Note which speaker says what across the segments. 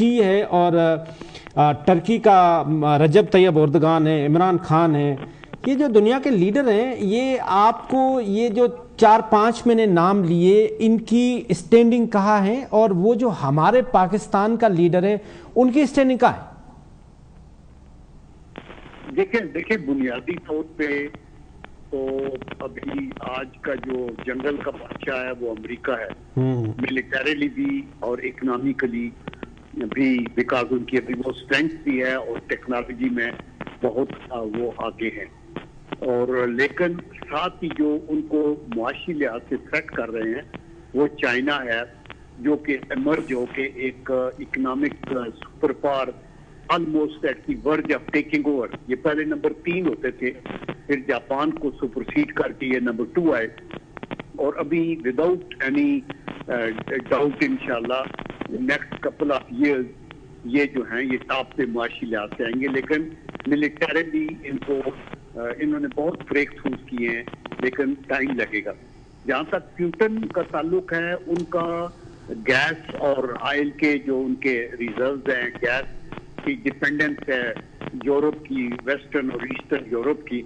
Speaker 1: ہے اور ٹرکی کا رجب طیب اردگان ہے، عمران خان ہے، یہ جو دنیا کے لیڈر ہیں، یہ آپ کو یہ جو 4-5 میں نے نام لیے، ان کی اسٹینڈنگ کہاں ہے، اور وہ جو ہمارے پاکستان کا لیڈر ہے ان کی اسٹینڈنگ کہاں ہے؟
Speaker 2: دیکھیں بنیادی طور پہ تو ابھی آج کا جو جنگل کا بادشاہ ہے وہ امریکہ ہے، ملیٹریلی بھی اور اکنامکلی بھی، بیکاز ان کی ابھی وہ اسٹرینتھ بھی ہے اور ٹیکنالوجی میں بہت وہ آگے ہیں، اور لیکن ساتھ ہی جو ان کو معاشی لحاظ سے تھریٹ کر رہے ہیں وہ چائنا ہے، جو کہ ایمرج ہو کے ایک economic super power almost at the verge of taking over. یہ پہلے نمبر 3 ہوتے تھے، پھر جاپان کو سپرسیڈ کر کے یہ نمبر 2 آئے، اور ابھی وداؤٹ اینی ڈاؤٹ انشاءاللہ نیکسٹ کپل آف ایئرز یہ جو ہیں یہ ٹاپ پہ معاشی لحاظ سے آئیں گے، لیکن ملیٹریلی انہوں نے بہت بریک تھروز کیے ہیں، لیکن ٹائم لگے گا۔ جہاں تک پیوٹن کا تعلق ہے، ان کا گیس اور آئل کے جو ان کے ریزروز ہیں، گیس کی ڈیپینڈنس ہے یورپ کی، ویسٹرن اور ایسٹرن یورپ کی،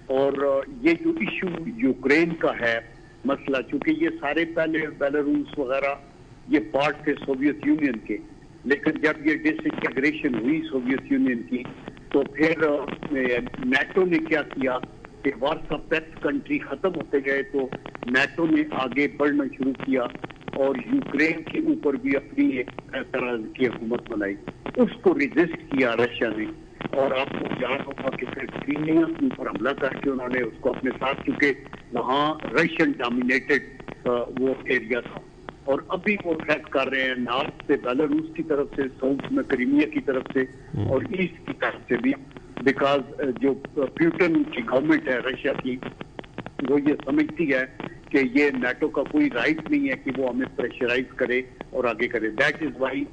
Speaker 2: اور یہ جو ایشو یوکرین کا ہے مسئلہ، چونکہ یہ سارے پہلے بیلاروس وغیرہ یہ پارٹ تھے سوویت یونین کے، لیکن جب یہ ڈس انٹیگریشن ہوئی سوویت یونین کی تو پھر نیٹو نے کیا کیا کہ وارسا پیکٹ کنٹری ختم ہوتے گئے تو نیٹو نے آگے بڑھنا شروع کیا اور یوکرین کے اوپر بھی اپنی ایک طرح کی حکومت بنائی، اس کو ریزسٹ کیا رشیا نے، اور آپ کو یاد ہوگا کہ پھر کرائمیا کے اوپر حملہ کر کے انہوں نے اس کو اپنے ساتھ، کیونکہ وہاں رشین ڈومینیٹڈ وہ ایریا تھا، اور ابھی وہ تھریٹ کر رہے ہیں نارتھ سے بیلاروس کی طرف سے، ساؤتھ میں کرائمیا کی طرف سے اور ایسٹ کی طرف سے بھی، بیکاز جو پیوٹن کی گورنمنٹ ہے رشیا کی وہ یہ سمجھتی ہے کہ یہ نیٹو کا کوئی رائٹ نہیں ہے کہ وہ ہمیں پریشرائز کرے اور آگے کرے۔ دیٹ از وائی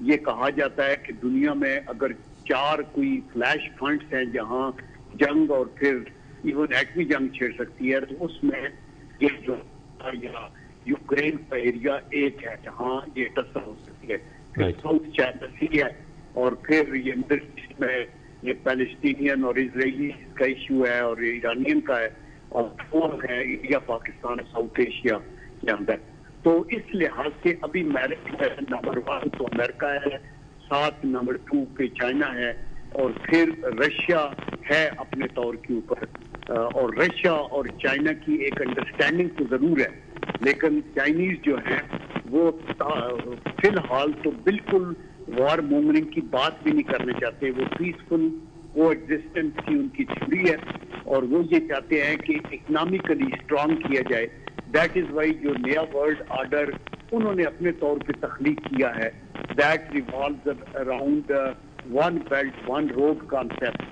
Speaker 2: یہ کہا جاتا ہے کہ دنیا میں اگر 4 کوئی فلیش پوائنٹس ہیں جہاں جنگ اور پھر ایون ایٹمی جنگ چھڑ سکتی ہے، تو اس میں یہ جو یوکرین کا ایریا ایک ہے جہاں یہ ٹسر ہو سکتی ہے، پھر ساؤتھ چائنا سی ہے، اور پھر یہ مڈل ایسٹ میں یہ پیلسٹینین اور اسرائیلی کا ایشو ہے اور ایرانین کا ہے، اور 4 ہے انڈیا پاکستان ساؤتھ ایشیا کے اندر۔ تو اس لحاظ سے ابھی نمبر 1 تو امریکہ ہے، ساتھ نمبر 2 پہ چائنا ہے، اور پھر رشیا ہے اپنے طور کے اوپر، اور رشیا اور چائنا کی ایک انڈرسٹینڈنگ تو ضرور ہے، لیکن چائنیز جو ہیں وہ فی الحال تو بالکل وار مومنگ کی بات بھی نہیں کرنا چاہتے، وہ پیسفل کو ایگزسٹنس کی ان کی تھیوری ہے، اور وہ یہ چاہتے ہیں کہ اکنامکلی اسٹرانگ کیا جائے۔ دیٹ از وائی جو نیا ورلڈ آرڈر انہوں نے اپنے طور پہ تخلیق کیا ہے، that revolves around 1 belt 1 road concept,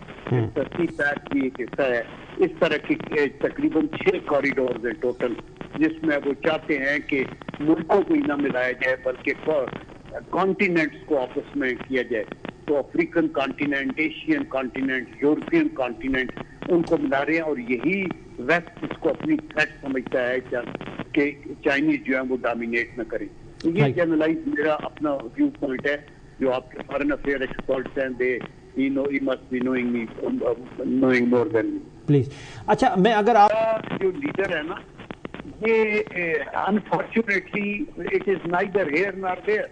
Speaker 2: CPEC بھی ایک حصہ ہے، اس طرح کی تقریباً 6 کوریڈورز ہیں ٹوٹل، جس میں وہ چاہتے ہیں کہ ملکوں کو ہی نہ ملایا جائے بلکہ کانٹیننٹس کو آپس میں کیا جائے، تو African continent, Asian continent, European continent ان کو ملا رہے ہیں، اور یہی ویسٹ اس کو اپنی تھریٹ سمجھتا ہے کہ چائنیز جو ہے وہ ڈومینیٹ نہ کریں۔ تو یہ جنرلائز میرا اپنا ویو پوائنٹ ہے، جو آپ کے فارن افیئر ایکسپرٹس ہیں he must be knowing more than me.
Speaker 1: Please اچھا، میں اگر آپ
Speaker 2: جو لیڈر ہے نا، یہ unfortunately it is neither here nor there,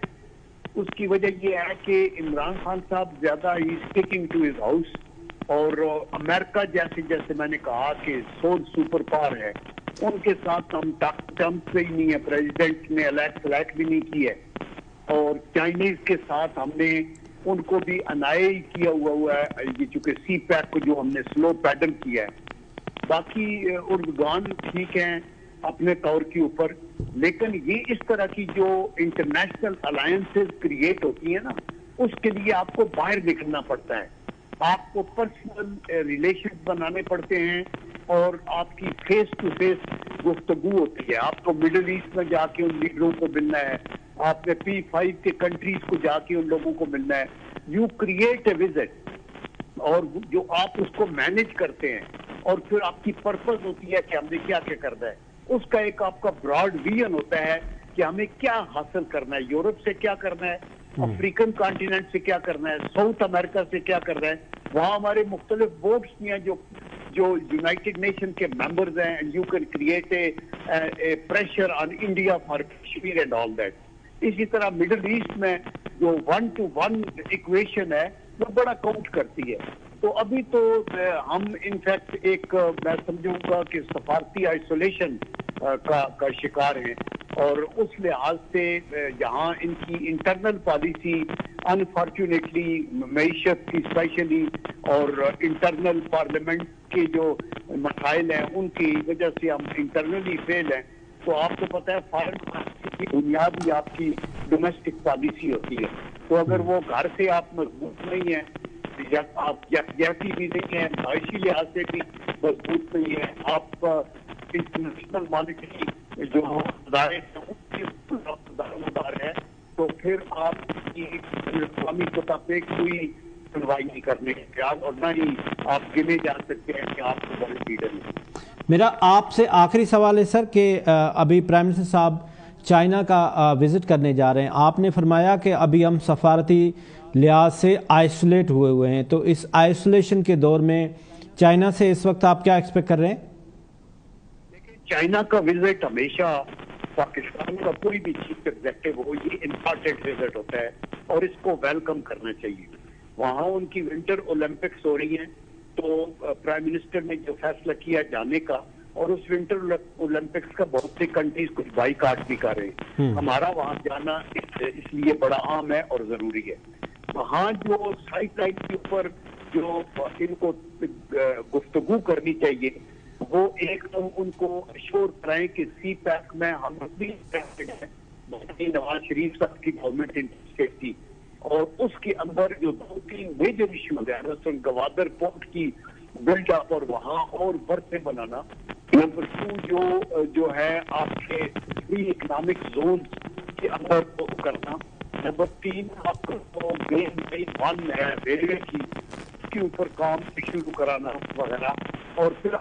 Speaker 2: اس کی وجہ یہ ہے کہ عمران خان صاحب زیادہ ہی اسٹیکنگ ٹو ہز ہاؤس، اور امریکہ جیسے میں نے کہا کہ سول سپر پاور ہے، ان کے ساتھ ہم ٹرمپ سے ہی نہیں ہے، پریزیڈنٹ نے الیکٹ بھی نہیں کی ہے، اور چائنیز کے ساتھ ہم نے ان کو بھی انائے کیا ہوا ہے، یہ چونکہ سی پیک کو جو ہم نے سلو پیڈل کیا ہے، باقی اردگان ٹھیک ہیں اپنے طور کے اوپر، لیکن یہ اس طرح کی جو انٹرنیشنل الائنسز کریٹ ہوتی ہیں نا، اس کے لیے آپ کو باہر نکلنا پڑتا ہے، آپ کو پرسنل ریلیشن بنانے پڑتے ہیں، اور آپ کی فیس ٹو فیس گفتگو ہوتی ہے، آپ کو مڈل ایسٹ میں جا کے ان لیڈروں کو ملنا ہے، آپ نے P5 کے کنٹریز کو جا کے ان لوگوں کو ملنا ہے، یو کریٹ اے وزٹ، اور جو آپ اس کو مینج کرتے ہیں، اور پھر آپ کی پرپز ہوتی ہے کہ ہم نے کیا کیا کرنا ہے، اس کا ایک آپ کا براڈ ویژن ہوتا ہے کہ ہمیں کیا حاصل کرنا ہے، یورپ سے کیا کرنا ہے، افریقن کانٹیننٹ سے کیا کرنا ہے, ساؤتھ امریکہ سے کیا کرنا ہے. وہاں ہمارے مختلف بورڈز بھی ہیں جو یونائٹڈ نیشن کے ممبرز ہیں, and you can create a pressure on India for Kashmir and all that. اسی طرح مڈل ایسٹ میں جو 1-to-1 ایکویشن ہے وہ بڑا کاؤنٹ کرتی ہے. تو ابھی تو ہم انفیکٹ ایک میں سمجھوں گا کہ سفارتی آئسولیشن کا شکار ہیں, اور اس لحاظ سے جہاں ان کی انٹرنل پالیسی انفارچونیٹلی معیشت کی اسپیشلی اور انٹرنل پارلیمنٹ کے جو مسائل ہیں ان کی وجہ سے ہم انٹرنلی فیل ہیں. تو آپ کو پتہ ہے فارن پالیسی کی بنیاد ہی آپ کی ڈومیسٹک پالیسی ہوتی ہے. تو اگر وہ گھر سے آپ مضبوط نہیں ہیں, آپ یکجہتی بھی نہیں ہیں, معاشی لحاظ سے بھی مضبوط نہیں ہے, آپ انٹرنیشنل مانیٹری جو ادارے ہیں ان کے دار ہے, تو پھر آپ کی اقوامی سطح پہ کوئی سنوائی نہیں کرنے کے خیال, اور نہ ہی آپ گنے جا سکتے ہیں کہ آپ کو بڑے لیڈر ہیں.
Speaker 1: میرا آپ سے آخری سوال ہے سر کہ ابھی پرائم منسٹر صاحب چائنا کا وزٹ کرنے جا رہے ہیں. آپ نے فرمایا کہ ابھی ہم سفارتی لحاظ سے آئسولیٹ ہوئے ہیں, تو اس آئسولیشن کے دور میں چائنا سے اس وقت آپ کیا ایکسپیکٹ کر رہے ہیں؟
Speaker 2: چائنا کا وزٹ ہمیشہ پاکستان کا کوئی بھی چیف ایگزیکٹو ہو, یہ امپارٹنٹ وزٹ ہوتا ہے اور اس کو ویلکم کرنا چاہیے. وہاں ان کی ونٹر اولمپکس ہو رہی ہیں, تو پرائم منسٹر نے جو فیصلہ کیا جانے کا, اور اس ونٹر اولمپکس کا بہت سی کنٹریز کچھ بائیکاٹ بھی کر رہے ہیں. ہمارا وہاں جانا اس لیے بڑا عام ہے اور ضروری ہے. وہاں جو سائٹ لائن کے اوپر جو ان کو گفتگو کرنی چاہیے, وہ ایک تو ان کو اشور کرائیں کہ سی پیک میں ہم بھی انٹرسٹڈ ہیں, نواز شریف صاحب کی گورنمنٹ انٹرسٹڈ تھی, اور اس کے اندر جو 2-3 میجر ایشوز ہیں, مثلاً گوادر پورٹ کی بلڈ اپ اور وہاں اور برتیں بنانا, نمبر 2 جو ہے آپ کے فری اکنامک زون کے اندر کرنا, نمبر 3 آپ کو گرین 1 ہے ریلوے کی, اس کے اوپر کام شروع کرانا وغیرہ, اور پھر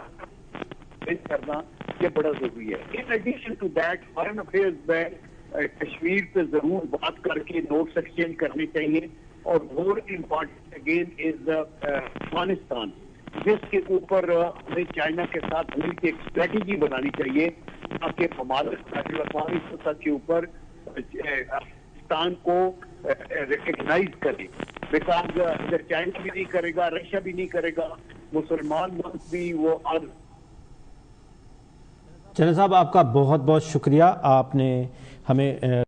Speaker 2: کرنا, یہ بڑا ضروری ہے. In addition to that foreign affairs میں کشمیر پہ ضرور بات کر کے نوٹس ایکسچینج کرنے چاہیے, اور more important again is Afghanistan, جس کے اوپر ہمیں چائنا کے ساتھ مل کے ایک اسٹریٹجی بنانی چاہیے تاکہ ہمارے اقوامی سطح کے اوپر افغانستان کو ریکگنائز کرے. بیکاز اگر چائنا بھی نہیں کرے گا, رشیا بھی نہیں کرے گا, مسلمان ملک بھی وہ
Speaker 1: چنر صاحب آپ کا بہت بہت شکریہ, آپ نے ہمیں